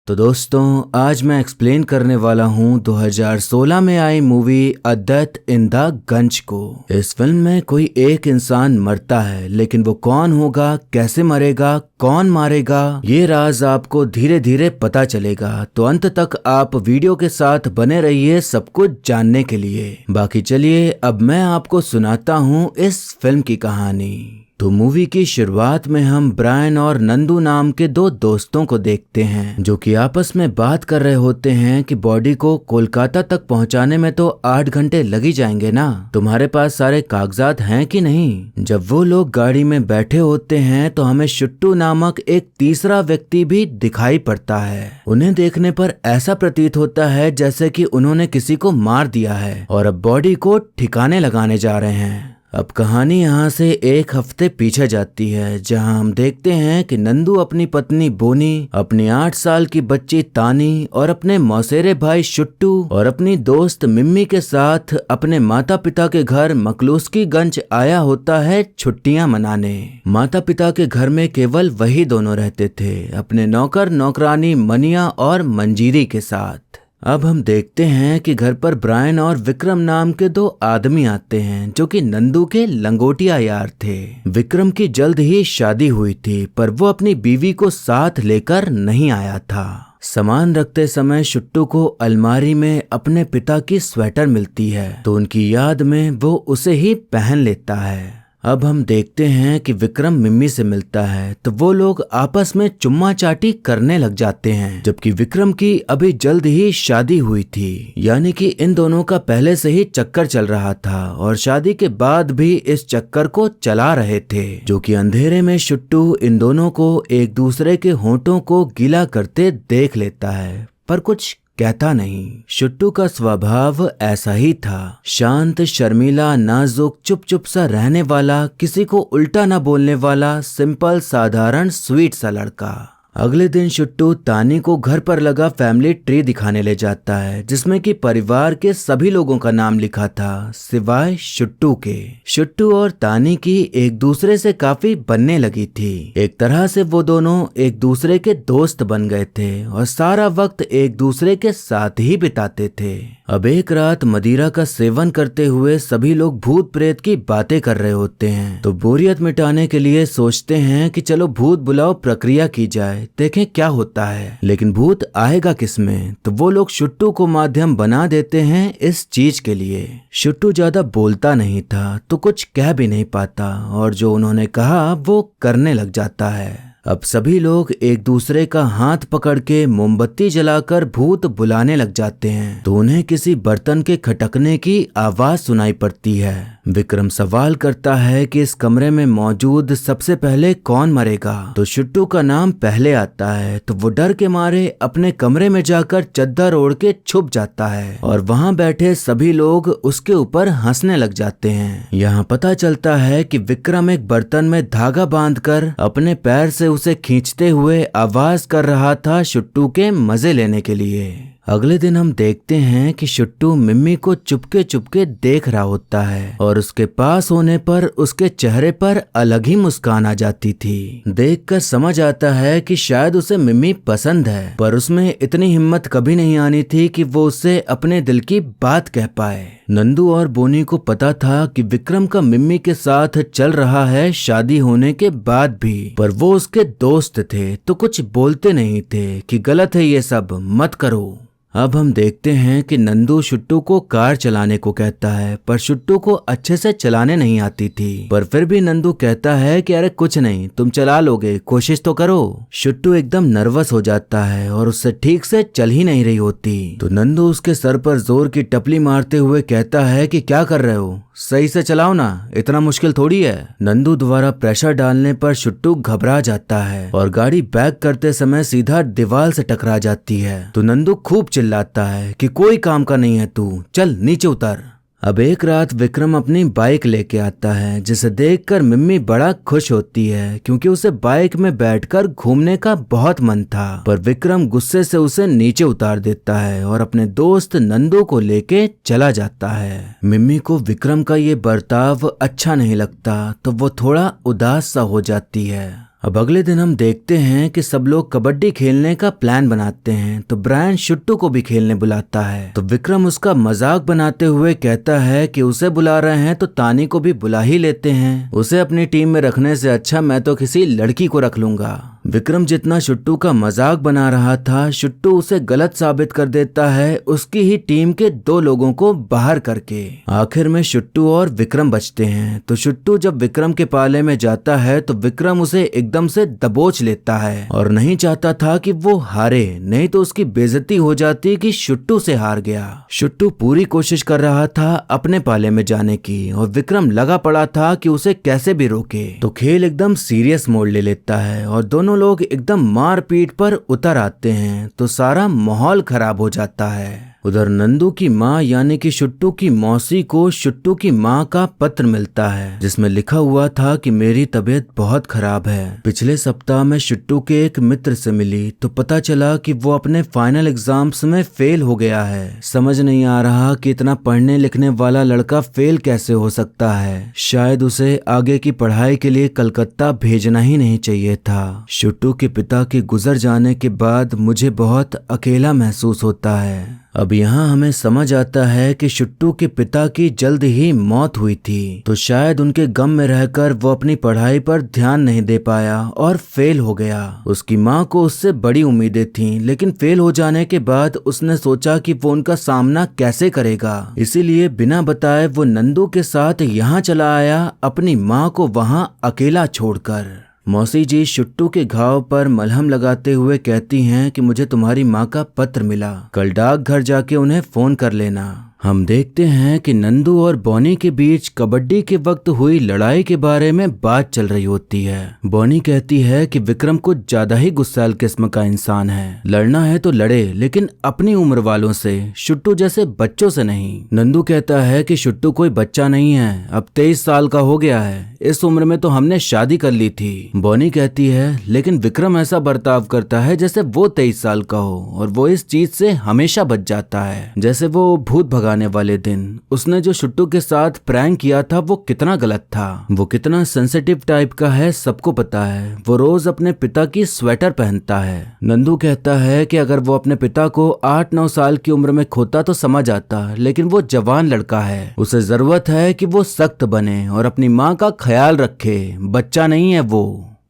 तो दोस्तों आज मैं एक्सप्लेन करने वाला हूँ 2016 में आई movie a death in the Gunj को। इस फिल्म में कोई एक इंसान मरता है, लेकिन वो कौन होगा, कैसे मरेगा, कौन मारेगा, ये राज आपको धीरे धीरे पता चलेगा। तो अंत तक आप वीडियो के साथ बने रहिए सब कुछ जानने के लिए। बाकी चलिए अब मैं आपको सुनाता हूँ इस फिल्म की कहानी। तो मूवी की शुरुआत में हम ब्रायन और नंदू नाम के दो दोस्तों को देखते हैं जो कि आपस में बात कर रहे होते हैं कि बॉडी को कोलकाता तक पहुंचाने में तो 8 घंटे लग ही जाएंगे ना, तुम्हारे पास सारे कागजात हैं कि नहीं। जब वो लोग गाड़ी में बैठे होते हैं तो हमें शुट्टू नामक एक तीसरा व्यक्ति भी दिखाई पड़ता है। उन्हें देखने पर ऐसा प्रतीत होता है जैसे कि उन्होंने किसी को मार दिया है और अब बॉडी को ठिकाने लगाने जा रहे हैं। अब कहानी यहाँ से एक हफ्ते पीछे जाती है, जहाँ हम देखते हैं कि नंदू अपनी पत्नी बोनी, अपनी 8 साल की बच्ची तानी और अपने मौसेरे भाई शुट्टू और अपनी दोस्त मिम्मी के साथ अपने माता पिता के घर मकलूस्कीगंज आया होता है छुट्टियां मनाने। माता पिता के घर में केवल वही दोनों रहते थे, अपने नौकर नौकरानी मनिया और मंजीरी के साथ। अब हम देखते हैं कि घर पर ब्रायन और विक्रम नाम के दो आदमी आते हैं जो कि नंदू के लंगोटिया यार थे। विक्रम की जल्द ही शादी हुई थी, पर वो अपनी बीवी को साथ लेकर नहीं आया था। सामान रखते समय शुट्टू को अलमारी में अपने पिता की स्वेटर मिलती है, तो उनकी याद में वो उसे ही पहन लेता है। अब हम देखते हैं कि विक्रम मिम्मी से मिलता है तो वो लोग आपस में चुम्मा चाटी करने लग जाते हैं, जबकि विक्रम की अभी जल्द ही शादी हुई थी, यानी कि इन दोनों का पहले से ही चक्कर चल रहा था और शादी के बाद भी इस चक्कर को चला रहे थे, जो कि अंधेरे में शुट्टू इन दोनों को एक दूसरे के होंठों को गीला करते देख लेता है, पर कुछ कहता नहीं। शुट्टू का स्वभाव ऐसा ही था, शांत, शर्मीला, नाजुक, चुप चुप सा रहने वाला, किसी को उल्टा न बोलने वाला, सिंपल, साधारण, स्वीट सा लड़का। अगले दिन शुट्टू तानी को घर पर लगा फैमिली ट्री दिखाने ले जाता है, जिसमें कि परिवार के सभी लोगों का नाम लिखा था सिवाय शुट्टू के। शुट्टू और तानी की एक दूसरे से काफी बनने लगी थी। एक तरह से वो दोनों एक दूसरे के दोस्त बन गए थे और सारा वक्त एक दूसरे के साथ ही बिताते थे। अब एक रात मदिरा का सेवन करते हुए सभी लोग भूत प्रेत की बातें कर रहे होते हैं, तो बोरियत मिटाने के लिए सोचते हैं कि चलो भूत बुलाओ प्रक्रिया की जाए, देखें क्या होता है। लेकिन भूत आएगा किसमें, तो वो लोग शुट्टू को माध्यम बना देते हैं इस चीज के लिए। शुट्टू ज्यादा बोलता नहीं था तो कुछ कह भी नहीं पाता और जो उन्होंने कहा वो करने लग जाता है। अब सभी लोग एक दूसरे का हाथ पकड़ के मोमबत्ती जलाकर भूत बुलाने लग जाते हैं, तो उन्हें किसी बर्तन के खटकने की आवाज सुनाई पड़ती है। विक्रम सवाल करता है कि इस कमरे में मौजूद सबसे पहले कौन मरेगा, तो शुट्टू का नाम पहले आता है, तो वो डर के मारे अपने कमरे में जाकर चद्दर ओढ़ के छुप जाता है और वहाँ बैठे सभी लोग उसके ऊपर हंसने लग जाते हैं। यहाँ पता चलता है कि विक्रम एक बर्तन में धागा बांधकर अपने पैर से उसे खींचते हुए आवाज कर रहा था शुट्टू के मजे लेने के लिए। अगले दिन हम देखते हैं कि शुट्टू मिम्मी को चुपके चुपके देख रहा होता है और उसके पास होने पर उसके चेहरे पर अलग ही मुस्कान आ जाती थी। देखकर समझ आता है कि शायद उसे मिम्मी पसंद है, पर उसमें इतनी हिम्मत कभी नहीं आनी थी कि वो उससे अपने दिल की बात कह पाए। नंदू और बोनी को पता था कि विक्रम का मिम्मी के साथ चल रहा है शादी होने के बाद भी, पर वो उसके दोस्त थे तो कुछ बोलते नहीं थे कि गलत है ये सब, मत करो। अब हम देखते हैं कि नंदू शुट्टू को कार चलाने को कहता है, पर शुट्टू को अच्छे से चलाने नहीं आती थी, पर फिर भी नंदू कहता है कि अरे कुछ नहीं, तुम चला लोगे, कोशिश तो करो। शुट्टू एकदम नर्वस हो जाता है और उससे ठीक से चल ही नहीं रही होती, तो नंदू उसके सर पर जोर की टपली मारते हुए कहता है कि क्या कर रहे हो, सही से चलाओ ना, इतना मुश्किल थोड़ी है। नंदू द्वारा प्रेशर डालने पर शुट्टू घबरा जाता है और गाड़ी बैक करते समय सीधा दीवार से टकरा जाती है, तो नंदू खूब चिल्लाता है कि कोई काम का नहीं है तू, चल नीचे उतर। अब एक रात विक्रम अपनी बाइक लेके आता है, जिसे देखकर मिम्मी बड़ा खुश होती है क्योंकि उसे बाइक में बैठकर घूमने का बहुत मन था, पर विक्रम गुस्से से उसे नीचे उतार देता है और अपने दोस्त नंदू को लेके चला जाता है। मिम्मी को विक्रम का ये बर्ताव अच्छा नहीं लगता, तो वो थोड़ा उदास सा हो जाती है। अब अगले दिन हम देखते हैं कि सब लोग कबड्डी खेलने का प्लान बनाते हैं। तो ब्रायन शुट्टू को भी खेलने बुलाता है। तो विक्रम उसका मजाक बनाते हुए कहता है कि उसे बुला रहे हैं तो तानी को भी बुला ही लेते हैं। उसे अपनी टीम में रखने से अच्छा मैं तो किसी लड़की को रख लूंगा। विक्रम जितना शुट्टू का मजाक बना रहा था, शुट्टू उसे गलत साबित कर देता है उसकी ही टीम के 2 लोगों को बाहर करके। आखिर में शुट्टू और विक्रम बचते हैं। तो शुट्टू जब विक्रम के पाले में जाता है तो विक्रम उसे एकदम से दबोच लेता है और नहीं चाहता था कि वो हारे, नहीं तो उसकी बेइज्जती हो जाती कि शुट्टू से हार गया। शुट्टू पूरी कोशिश कर रहा था अपने पाले में जाने की और विक्रम लगा पड़ा था कि उसे कैसे भी रोके। तो खेल एकदम सीरियस मोड़ ले लेता है और दोनों लोग एकदम मारपीट पर उतर आते हैं। तो सारा माहौल खराब हो जाता है। उधर नंदू की माँ यानी कि शुट्टू की मौसी को शुट्टू की माँ का पत्र मिलता है जिसमें लिखा हुआ था कि मेरी तबीयत बहुत खराब है। पिछले सप्ताह में शुट्टू के एक मित्र से मिली तो पता चला कि वो अपने फाइनल एग्जाम्स में फेल हो गया है। समझ नहीं आ रहा कि इतना पढ़ने लिखने वाला लड़का फेल कैसे हो सकता है। शायद उसे आगे की पढ़ाई के लिए कलकत्ता भेजना ही नहीं चाहिए था। शुट्टू के पिता के गुजर जाने के बाद मुझे बहुत अकेला महसूस होता है। अब यहाँ हमें समझ आता है कि शुट्टू के पिता की जल्द ही मौत हुई थी। तो शायद उनके गम में रहकर वो अपनी पढ़ाई पर ध्यान नहीं दे पाया और फेल हो गया। उसकी माँ को उससे बड़ी उम्मीदें थीं, लेकिन फेल हो जाने के बाद उसने सोचा कि वो उनका सामना कैसे करेगा। इसीलिए बिना बताए वो नंदू के साथ यहाँ चला आया, अपनी माँ को वहाँ अकेला छोड़कर। मौसी जी शुट्टू के घाव पर मलहम लगाते हुए कहती हैं कि मुझे तुम्हारी माँ का पत्र मिला, कल डाकघर जाके उन्हें फोन कर लेना। हम देखते हैं कि नंदू और बॉनी के बीच कबड्डी के वक्त हुई लड़ाई के बारे में बात चल रही होती है। बॉनी कहती है कि विक्रम कुछ ज्यादा ही गुस्सैल किस्म का इंसान है, लड़ना है तो लड़े लेकिन अपनी उम्र वालों से, शुट्टू जैसे बच्चों से नहीं। नंदू कहता है कि शुट्टू कोई बच्चा नहीं है, अब 23 साल का हो गया है, इस उम्र में तो हमने शादी कर ली थी। बॉनी कहती है लेकिन विक्रम ऐसा बर्ताव करता है जैसे वो 23 साल का हो और वो इस चीज से हमेशा बच जाता है। जैसे वो भूत भगाने वाले दिन उसने जो शुट्टू के साथ प्रैंक किया था वो कितना गलत था। वो कितना सेंसिटिव टाइप का है सबको पता है। वो रोज अपने पिता की स्वेटर पहनता है। नंदू कहता है कि अगर वो अपने पिता को 8-9 साल की उम्र में खोता तो समझ आता, लेकिन वो जवान लड़का है, उसे जरूरत है कि वो सख्त बने और अपनी माँ का ख्याल रखे, बच्चा नहीं है वो।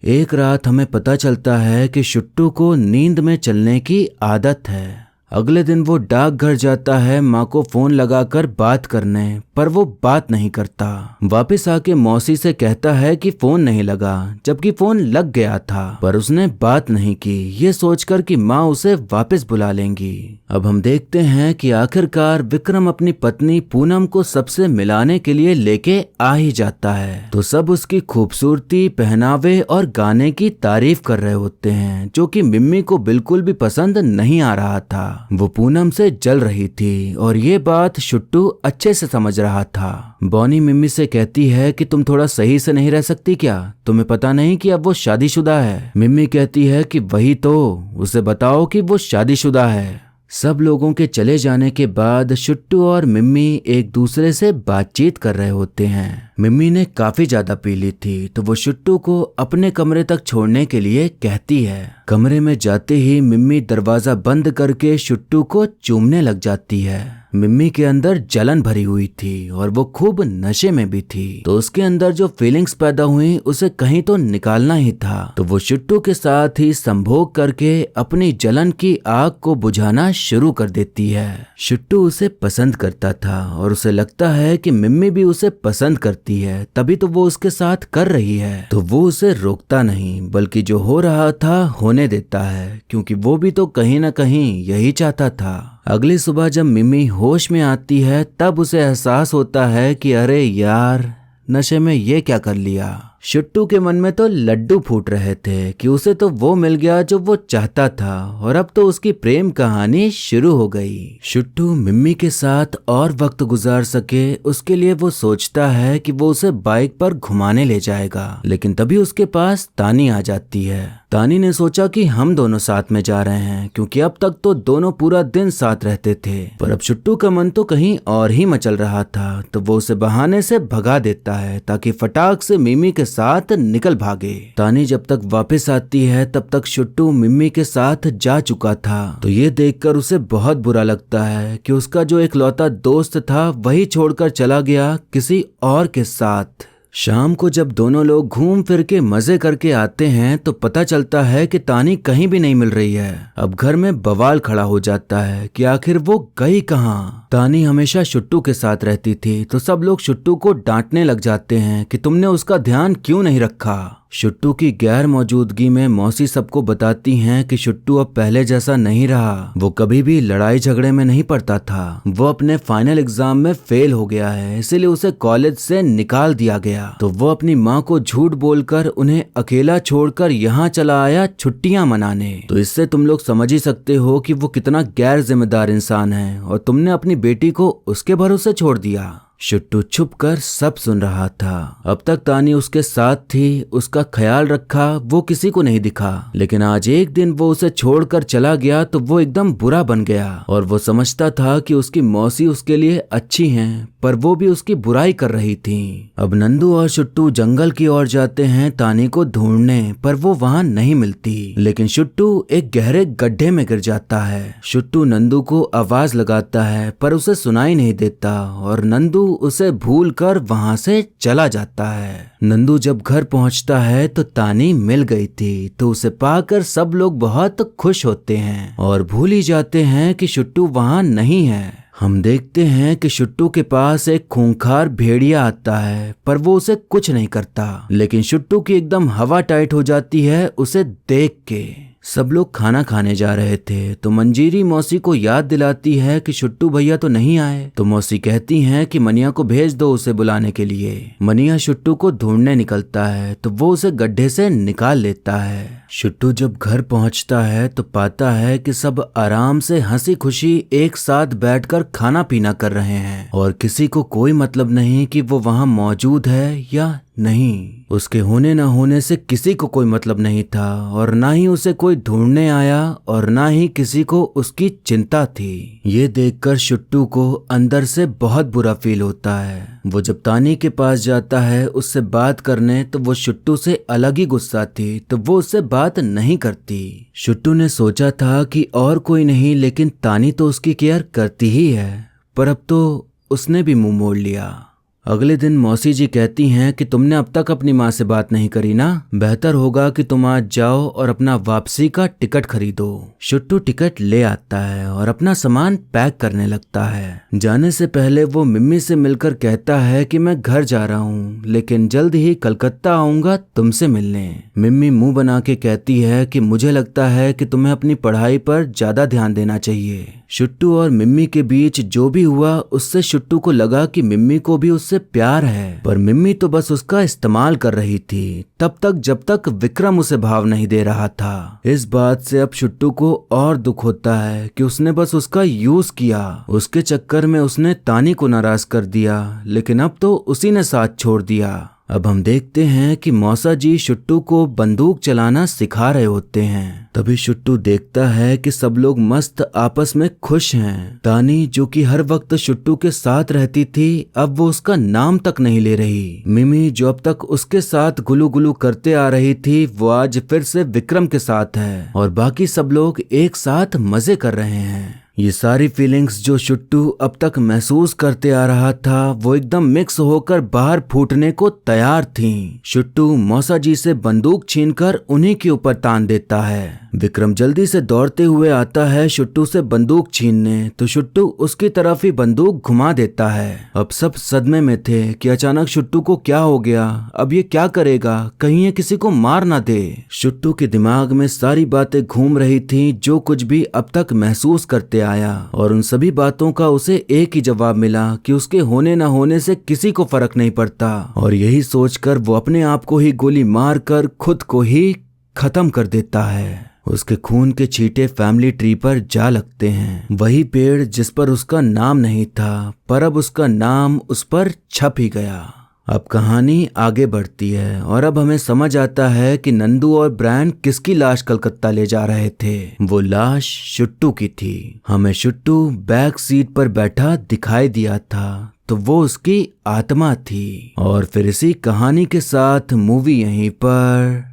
एक रात हमें पता चलता है कि शुट्टू को नींद में चलने की आदत है। अगले दिन वो डाकघर जाता है माँ को फोन लगाकर बात करने, पर वो बात नहीं करता। वापस आके मौसी से कहता है कि फोन नहीं लगा, जबकि फोन लग गया था, पर उसने बात नहीं की, ये सोचकर कि माँ उसे वापस बुला लेंगी। अब हम देखते हैं कि आखिरकार विक्रम अपनी पत्नी पूनम को सबसे मिलाने के लिए लेके आ ही जाता है। तो सब उसकी खूबसूरती, पहनावे और गाने की तारीफ कर रहे होते हैं, जो कि मिम्मी को बिल्कुल भी पसंद नहीं आ रहा था। वो पूनम से जल रही थी और ये बात शुट्टू अच्छे से समझ रहा था। बॉनी मिम्मी से कहती है कि तुम थोड़ा सही से नहीं रह सकती क्या? तुम्हें पता नहीं कि अब वो शादीशुदा है? मिम्मी कहती है कि वही तो, उसे बताओ कि वो शादीशुदा है। सब लोगों के चले जाने के बाद शुट्टू और मिम्मी एक दूसरे से बातचीत कर रहे होते हैं। मिम्मी ने काफी ज्यादा पी ली थी, तो वो शुट्टू को अपने कमरे तक छोड़ने के लिए कहती है। कमरे में जाते ही मिम्मी दरवाजा बंद करके शुट्टू को चूमने लग जाती है। मिम्मी के अंदर जलन भरी हुई थी और वो खूब नशे में भी थी, तो उसके अंदर जो फीलिंग्स पैदा हुई उसे कहीं तो निकालना ही था। तो वो शुट्टू के साथ ही संभोग करके अपनी जलन की आग को बुझाना शुरू कर देती है। शुट्टू उसे पसंद करता था और उसे लगता है कि मिम्मी भी उसे पसंद करती है, तभी तो वो उसके साथ कर रही है। तो वो उसे रोकता नहीं, बल्कि जो हो रहा था होने देता है, क्योंकि वो भी तो कहीं ना कहीं यही चाहता था। अगली सुबह जब मिम्मी होश में आती है तब उसे एहसास होता है कि अरे यार, नशे में ये क्या कर लिया। शुट्टू के मन में तो लड्डू फूट रहे थे कि उसे तो वो मिल गया जो वो चाहता था और अब तो उसकी प्रेम कहानी शुरू हो गई। शुट्टू मिम्मी के साथ और वक्त गुजार सके उसके लिए वो सोचता है कि वो उसे बाइक पर घुमाने ले जाएगा, लेकिन तभी उसके पास तानी आ जाती है। तानी ने सोचा कि हम दोनों साथ में जा रहे हैं, क्योंकि अब तक तो दोनों पूरा दिन साथ रहते थे, पर अब शुट्टू का मन तो कहीं और ही मचल रहा था। तो वो उसे बहाने से भगा देता है ताकि फटाक से मिमी के साथ निकल भागे। तानी जब तक वापस आती है तब तक शुट्टू मिम्मी के साथ जा चुका था। तो ये देखकर उसे बहुत बुरा लगता है कि उसका जो इकलौता दोस्त था वही छोड़कर चला गया किसी और के साथ। शाम को जब दोनों लोग घूम फिर के मजे करके आते हैं तो पता चलता है कि तानी कहीं भी नहीं मिल रही है। अब घर में बवाल खड़ा हो जाता है कि आखिर वो गई कहाँ। तानी हमेशा शुट्टू के साथ रहती थी तो सब लोग शुट्टू को डांटने लग जाते हैं कि तुमने उसका ध्यान क्यों नहीं रखा। शुट्टू की गैर मौजूदगी में मौसी सबको बताती हैं कि शुट्टू अब पहले जैसा नहीं रहा। वो कभी भी लड़ाई झगड़े में नहीं पड़ता था। वो अपने फाइनल एग्जाम में फेल हो गया है, इसीलिए उसे कॉलेज से निकाल दिया गया। तो वो अपनी माँ को झूठ बोलकर उन्हें अकेला छोड़कर यहाँ चला आया छुट्टियां मनाने। तो इससे तुम लोग समझ ही सकते हो कि वो कितना गैर जिम्मेदार इंसान है और तुमने अपनी बेटी को उसके भरोसे छोड़ दिया। शुट्टू छुप कर सब सुन रहा था। अब तक तानी उसके साथ थी, उसका ख्याल रखा, वो किसी को नहीं दिखा। लेकिन आज एक दिन वो उसे छोड़कर चला गया तो वो एकदम बुरा बन गया और वो समझता था कि उसकी मौसी उसके लिए अच्छी हैं, पर वो भी उसकी बुराई कर रही थी। अब नंदू और शुट्टू जंगल की ओर जाते हैं तानी को ढूंढने, पर वो वहाँ नहीं मिलती। लेकिन शुट्टू एक गहरे गड्ढे में गिर जाता है। शुट्टू नंदू को आवाज लगाता है पर उसे सुनाई नहीं देता और नंदू उसे भूलकर वहां से चला जाता है। नंदू जब घर पहुंचता है तो तानी मिल गई थी, तो उसे पाकर सब लोग बहुत खुश होते हैं और भूल ही जाते हैं कि शुट्टू वहां नहीं है। हम देखते हैं कि शुट्टू के पास एक खूंखार भेड़िया आता है पर वो उसे कुछ नहीं करता। लेकिन शुट्टू की एकदम हवा टाइट हो जाती है उसे देख के। सब लोग खाना खाने जा रहे थे तो मंजीरी मौसी को याद दिलाती है कि शुट्टू भैया तो नहीं आए। तो मौसी कहती हैं कि मनिया को भेज दो उसे बुलाने के लिए। मनिया शुट्टू को ढूंढने निकलता है तो वो उसे गड्ढे से निकाल लेता है। शुट्टू जब घर पहुंचता है तो पाता है कि सब आराम से हंसी खुशी एक साथ बैठकर खाना पीना कर रहे हैं और किसी को कोई मतलब नहीं कि वो वहां मौजूद है या नहीं। उसके होने न होने से किसी को कोई मतलब नहीं था और ना ही उसे कोई ढूंढने आया और ना ही किसी को उसकी चिंता थी। ये देखकर शुट्टू को अंदर से बहुत बुरा फील होता है। वो जब तानी के पास जाता है उससे बात करने तो वो शुट्टू से अलग ही गुस्सा थी, तो वो उससे बात नहीं करती। शुट्टू ने सोचा था कि और कोई नहीं लेकिन तानी तो उसकी केयर करती ही है, पर अब तो उसने भी मुंह मोड़ लिया। अगले दिन मौसी जी कहती हैं कि तुमने अब तक अपनी माँ से बात नहीं करी ना, बेहतर होगा कि तुम आज जाओ और अपना वापसी का टिकट खरीदो। शुट्टू टिकट ले आता है और अपना सामान पैक करने लगता है। जाने से पहले वो मिम्मी से मिलकर कहता है कि मैं घर जा रहा हूँ लेकिन जल्द ही कलकत्ता आऊंगा तुमसे मिलने। मिम्मी मुंह बना के कहती है कि मुझे लगता है कि तुम्हें अपनी पढ़ाई पर ज्यादा ध्यान देना चाहिए। शुट्टू और मिम्मी के बीच जो भी हुआ उससे शुट्टू को लगा कि मिम्मी को भी उससे प्यार है, पर मिम्मी तो बस उसका इस्तेमाल कर रही थी तब तक जब तक विक्रम उसे भाव नहीं दे रहा था। इस बात से अब शुट्टू को और दुख होता है कि उसने बस उसका यूज किया। उसके चक्कर में उसने तानी को नाराज कर दिया, लेकिन अब तो उसी ने साथ छोड़ दिया। अब हम देखते हैं कि मौसा जी शुट्टू को बंदूक चलाना सिखा रहे होते हैं। तभी शुट्टू देखता है कि सब लोग मस्त आपस में खुश हैं। तानी जो कि हर वक्त शुट्टू के साथ रहती थी अब वो उसका नाम तक नहीं ले रही। मिमी जो अब तक उसके साथ गुलू गुलू करते आ रही थी वो आज फिर से विक्रम के साथ है और बाकी सब लोग एक साथ मजे कर रहे हैं। ये सारी फीलिंग्स जो शुट्टू अब तक महसूस करते आ रहा था वो एकदम मिक्स होकर बाहर फूटने को तैयार थीं। शुट्टू मौसा जी से बंदूक छीनकर उन्हीं के ऊपर तान देता है। विक्रम जल्दी से दौड़ते हुए आता है शुट्टू से बंदूक छीनने, तो शुट्टू उसकी तरफ ही बंदूक घुमा देता है। अब सब सदमे में थे कि अचानक शुट्टू को क्या हो गया, अब ये क्या करेगा, कहीं ये किसी को मार ना दे। शुट्टू के दिमाग में सारी बातें घूम रही थी जो कुछ भी अब तक महसूस करते आया और उन सभी बातों का उसे एक ही जवाब मिला कि उसके होने न होने से किसी को फर्क नहीं पड़ता। और यही सोचकर वो अपने आप को ही गोली मारकर खुद को ही खत्म कर देता है। उसके खून के छींटे फैमिली ट्री पर जा लगते हैं, वही पेड़ जिस पर उसका नाम नहीं था, पर अब उसका नाम उस पर छप ही गया। अब कहानी आगे बढ़ती है और अब हमें समझ आता है कि नंदू और ब्रायन किसकी लाश कलकत्ता ले जा रहे थे। वो लाश शुट्टू की थी। हमें शुट्टू बैक सीट पर बैठा दिखाई दिया था। तो वो उसकी आत्मा थी। और फिर इसी कहानी के साथ मूवी यहीं पर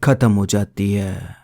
खत्म हो जाती है।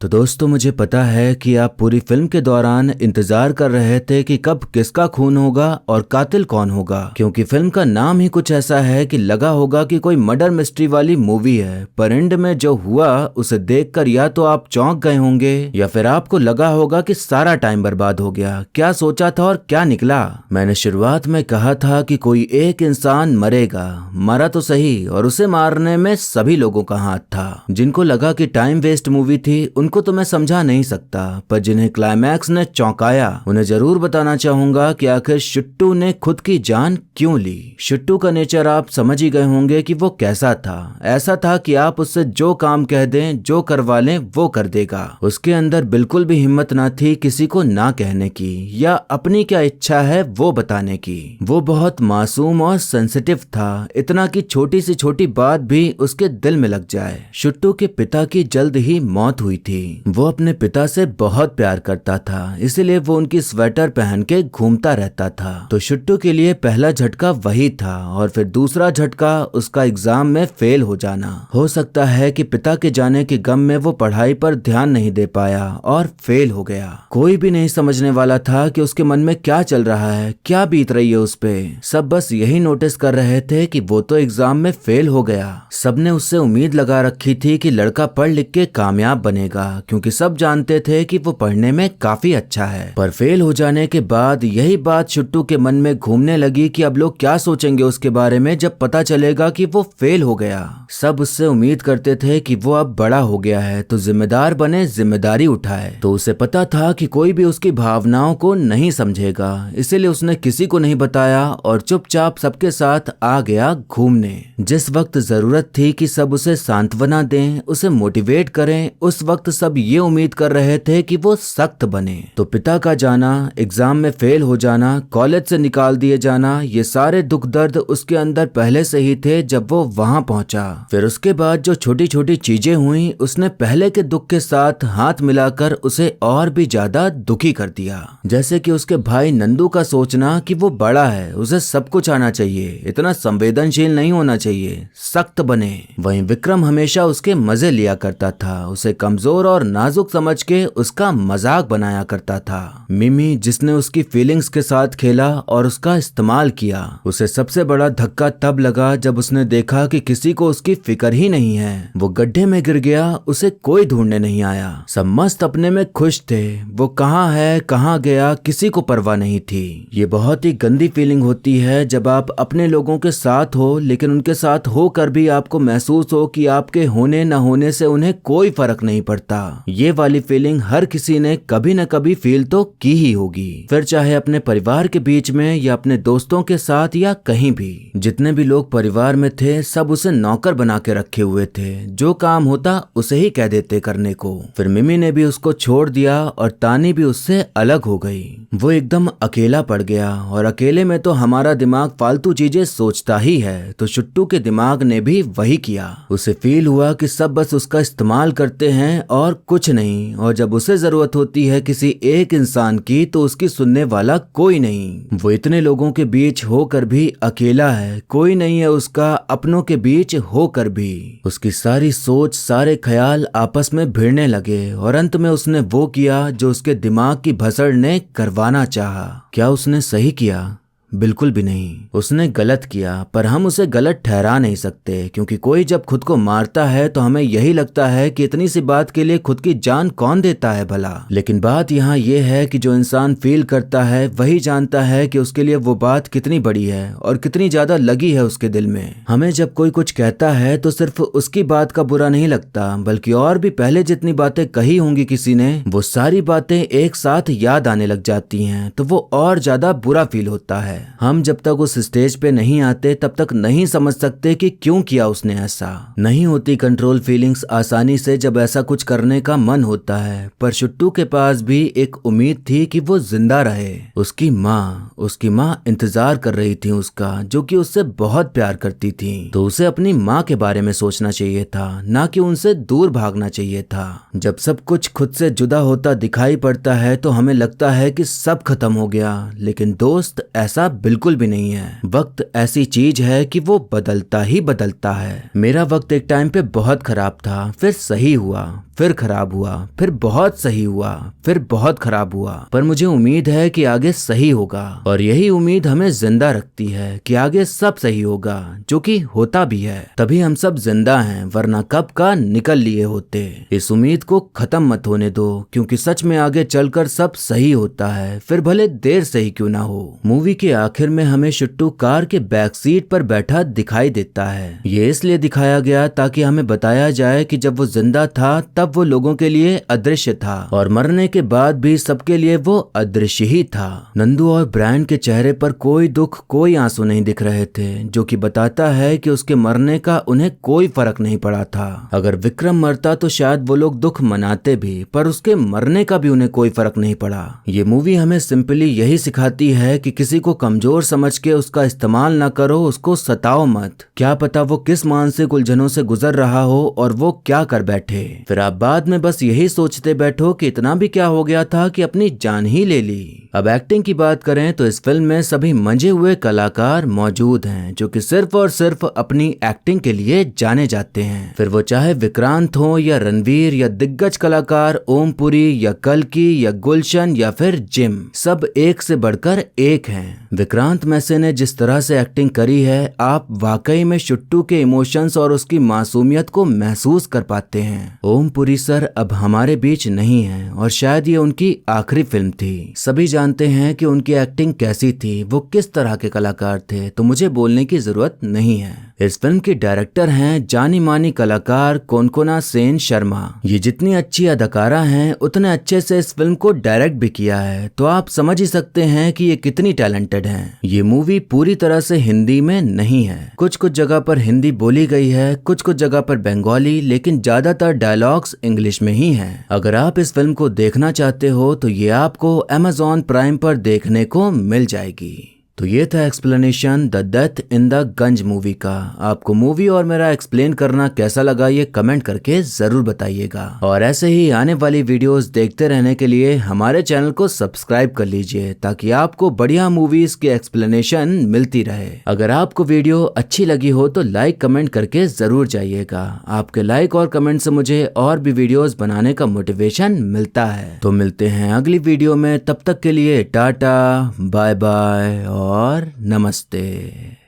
तो दोस्तों, मुझे पता है कि आप पूरी फिल्म के दौरान इंतजार कर रहे थे कि कब किसका खून होगा और कातिल कौन होगा, क्योंकि फिल्म का नाम ही कुछ ऐसा है कि लगा होगा कि कोई मर्डर मिस्ट्री वाली मूवी है। पर एंड में जो हुआ उसे देखकर या तो आप चौंक गए होंगे या फिर आपको लगा होगा कि सारा टाइम बर्बाद हो गया। क्या सोचा था और क्या निकला। मैंने शुरुआत में कहा था कि कोई एक इंसान मरेगा, मरा तो सही, और उसे मारने में सभी लोगों का हाथ था। जिनको लगा कि टाइम वेस्ट मूवी थी उनको तो मैं समझा नहीं सकता, पर जिन्हें क्लाइमैक्स ने चौंकाया उन्हें जरूर बताना चाहूंगा कि आखिर शुट्टू ने खुद की जान क्यों ली। शुट्टू का नेचर आप समझ ही गए होंगे कि वो कैसा था। ऐसा था कि आप उससे जो काम कह दें, जो करवा लें, वो कर देगा। उसके अंदर बिल्कुल भी हिम्मत ना थी किसी को ना कहने की या अपनी क्या इच्छा है वो बताने की। वो बहुत मासूम और सेंसिटिव था, इतना कि छोटी सी छोटी बात भी उसके दिल में लग जाए। शुट्टू के पिता की जल्द ही मौत हुई थी। वो अपने पिता से बहुत प्यार करता था, इसीलिए वो उनकी स्वेटर पहन के घूमता रहता था। तो शुट्टू के लिए पहला झटका वही था, और फिर दूसरा झटका उसका एग्जाम में फेल हो जाना। हो सकता है कि पिता के जाने के गम में वो पढ़ाई पर ध्यान नहीं दे पाया और फेल हो गया। कोई भी नहीं समझने वाला था कि उसके मन में क्या चल रहा है, क्या बीत रही है उस पे। सब बस यही नोटिस कर रहे थे कि वो तो एग्जाम में फेल हो गया। सबने उससे उम्मीद लगा रखी थी कि लड़का पढ़ लिख के कामयाब बनेगा, क्योंकि सब जानते थे कि वो पढ़ने में काफी अच्छा है। पर फेल हो जाने के बाद यही बात शुट्टू के मन में घूमने लगी कि अब लोग क्या सोचेंगे उसके बारे में जब पता चलेगा कि वो फेल हो गया। सब उससे उम्मीद करते थे कि वो अब बड़ा हो गया है तो जिम्मेदार बने, जिम्मेदारी उठाए। तो उसे पता था कि कोई भी उसकी भावनाओं को नहीं समझेगा, इसीलिए उसने किसी को नहीं बताया और चुपचाप सबके साथ आ गया घूमने। जिस वक्त जरूरत थी कि सब उसे सांत्वना दें, उसे मोटिवेट करें, उस वक्त सब ये उम्मीद कर रहे थे कि वो सख्त बने। तो पिता का जाना, एग्जाम में फेल हो जाना, कॉलेज से निकाल दिए जाना, ये सारे दुख दर्द उसके अंदर पहले से ही थे जब वो वहां पहुंचा। फिर उसके बाद जो छोटी छोटी चीजें हुई, उसने पहले के दुख के साथ हाथ मिलाकर उसे और भी ज्यादा दुखी कर दिया। जैसे कि उसके भाई नंदू का सोचना कि वो बड़ा है, उसे सब कुछ आना चाहिए, इतना संवेदनशील नहीं होना चाहिए, सख्त बने। वहीं विक्रम हमेशा उसके मजे लिया करता था, उसे कमजोर और नाजुक समझ के उसका मजाक बनाया करता था। मिमी, जिसने उसकी फीलिंग्स के साथ खेला और उसका इस्तेमाल किया, उसे सबसे बड़ा धक्का तब लगा जब उसने देखा कि किसी को उसकी फिक्र ही नहीं है। वो गड्ढे में गिर गया, उसे कोई ढूंढने नहीं आया। सब मस्त अपने में खुश थे, वो कहाँ है, कहाँ गया, किसी को परवाह नहीं थी। ये बहुत ही गंदी फीलिंग होती है जब आप अपने लोगों के साथ हो, लेकिन उनके साथ होकर भी आपको महसूस हो कि आपके होने न होने से उन्हें कोई फर्क नहीं पड़ता। ये वाली फीलिंग हर किसी ने कभी न कभी फील तो की ही होगी, फिर चाहे अपने परिवार के बीच में या अपने दोस्तों के साथ या कहीं भी। जितने भी लोग परिवार में थे सब उसे नौकर बना के रखे हुए थे, जो काम होता उसे ही कह देते करने को। फिर मिमी ने भी उसको छोड़ दिया और तानी भी उससे अलग हो गई। वो एकदम अकेला पड़ गया, और अकेले में तो हमारा दिमाग फालतू चीजें सोचता ही है, तो शुट्टू के दिमाग ने भी वही किया। उसे फील हुआ कि सब बस उसका इस्तेमाल करते हैं और कुछ नहीं, और जब उसे जरूरत होती है किसी एक इंसान की तो उसकी सुनने वाला कोई नहीं। वो इतने लोगों के बीच होकर भी अकेला है, कोई नहीं है उसका अपनों के बीच होकर भी। उसकी सारी सोच, सारे ख्याल आपस में भिड़ने लगे, और अंत में उसने वो किया जो उसके दिमाग की भसड़ ने करवाना चाहा। क्या उसने सही किया? बिल्कुल भी नहीं, उसने गलत किया, पर हम उसे गलत ठहरा नहीं सकते, क्योंकि कोई जब खुद को मारता है तो हमें यही लगता है कि इतनी सी बात के लिए खुद की जान कौन देता है भला। लेकिन बात यहाँ ये है कि जो इंसान फील करता है वही जानता है कि उसके लिए वो बात कितनी बड़ी है और कितनी ज्यादा लगी है उसके दिल में। हमें जब कोई कुछ कहता है तो सिर्फ उसकी बात का बुरा नहीं लगता, बल्कि और भी पहले जितनी बातें कही होंगी किसी ने, वो सारी बातें एक साथ याद आने लग जाती हैं, तो वो और ज्यादा बुरा फील होता है। हम जब तक उस स्टेज पे नहीं आते तब तक नहीं समझ सकते कि क्यों किया उसने ऐसा। नहीं होती कंट्रोल फीलिंग्स आसानी से जब ऐसा कुछ करने का मन होता है, पर शुट्टू के पास भी एक उम्मीद थी कि वो जिंदा रहे। उसकी माँ इंतजार कर रही थी उसका, जो कि उससे बहुत प्यार करती थी। तो उसे अपनी माँ के बारे में सोचना चाहिए था, ना कि उनसे दूर भागना चाहिए था। जब सब कुछ खुद से जुदा होता दिखाई पड़ता है तो हमें लगता है कि सब खत्म हो गया, लेकिन दोस्त ऐसा बदलता बिल्कुल भी नहीं है। वक्त ऐसी चीज है कि वो बदलता ही बदलता है। मेरा वक्त एक टाइम पे बहुत खराब था, फिर सही हुआ, फिर खराब हुआ, फिर बहुत सही हुआ, फिर बहुत खराब हुआ, पर मुझे उम्मीद है कि आगे सही होगा और यही उम्मीद हमें जिंदा रखती है कि आगे सब सही होगा, जो कि होता भी है। तभी हम सब जिंदा हैं, वरना कब का निकल लिए होते। इस उम्मीद को खत्म मत होने दो, क्योंकि सच में आगे चलकर सब सही होता है, फिर भले देर से ही क्यों ना हो। मूवी के आखिर में हमें शुट्टू कार के बैक सीट पर बैठा दिखाई देता है। ये इसलिए दिखाया गया ताकि हमें बताया जाए कि जब वो जिंदा था तब वो लोगों के लिए अदृश्य था और मरने के बाद भी सबके लिए वो अदृश्य ही था। नंदू और ब्रायन के चेहरे पर कोई दुख, कोई आंसू नहीं दिख रहे थे, जो कि बताता है कि उसके मरने का उन्हें कोई फर्क नहीं पड़ा था। अगर विक्रम मरता तो शायद वो लोग दुख मनाते भी, पर उसके मरने का भी उन्हें कोई फर्क नहीं पड़ा। ये मूवी हमें सिंपली यही सिखाती है कि किसी को कमजोर समझ के उसका इस्तेमाल न करो, उसको सताओ मत। क्या पता वो किस मानसिक उलझनों से गुजर रहा हो और वो क्या कर बैठे, फिर आप बाद में बस यही सोचते बैठो कि इतना भी क्या हो गया था कि अपनी जान ही ले ली। अब एक्टिंग की बात करें तो इस फिल्म में सभी मंजे हुए कलाकार मौजूद हैं, जो कि सिर्फ और सिर्फ अपनी एक्टिंग के लिए जाने जाते हैं। फिर वो चाहे विक्रांत हो या रणवीर या दिग्गज कलाकार ओम पुरी या कल्कि या गुलशन या फिर जिम, सब एक से बढ़कर एक हैं। विक्रांत मैसे ने जिस तरह से एक्टिंग करी है, आप वाकई में शुट्टू के इमोशंस और उसकी मासूमियत को महसूस कर पाते हैं। ओम पुरी सर अब हमारे बीच नहीं हैं और शायद ये उनकी आखिरी फिल्म थी। सभी जानते हैं कि उनकी एक्टिंग कैसी थी, वो किस तरह के कलाकार थे, तो मुझे बोलने की जरूरत नहीं है। इस फिल्म के डायरेक्टर हैं जानी मानी कलाकार कोनकोना सेन शर्मा। ये जितनी अच्छी अदाकारा हैं उतने अच्छे से इस फिल्म को डायरेक्ट भी किया है, तो आप समझ ही सकते हैं कि ये कितनी टैलेंटेड हैं। ये मूवी पूरी तरह से हिंदी में नहीं है, कुछ कुछ जगह पर हिंदी बोली गई है, कुछ कुछ जगह पर बंगाली, लेकिन ज्यादातर डायलॉग्स इंग्लिश में ही हैं। अगर आप इस फिल्म को देखना चाहते हो तो ये आपको Amazon प्राइम पर देखने को मिल जाएगी। तो ये था explanation the death in the Ganj movie का। आपको मूवी और मेरा एक्सप्लेन करना कैसा लगा ये कमेंट करके जरूर बताइएगा, और ऐसे ही आने वाली वीडियोस देखते रहने के लिए हमारे चैनल को सब्सक्राइब कर लीजिए, ताकि आपको बढ़िया मूवीज की एक्सप्लेनेशन मिलती रहे। अगर आपको वीडियो अच्छी लगी हो तो लाइक कमेंट करके जरूर जाइएगा। आपके लाइक और कमेंट से मुझे और भी वीडियोस बनाने का मोटिवेशन मिलता है। तो मिलते हैं अगली वीडियो में, तब तक के लिए टाटा बाय बाय और नमस्ते।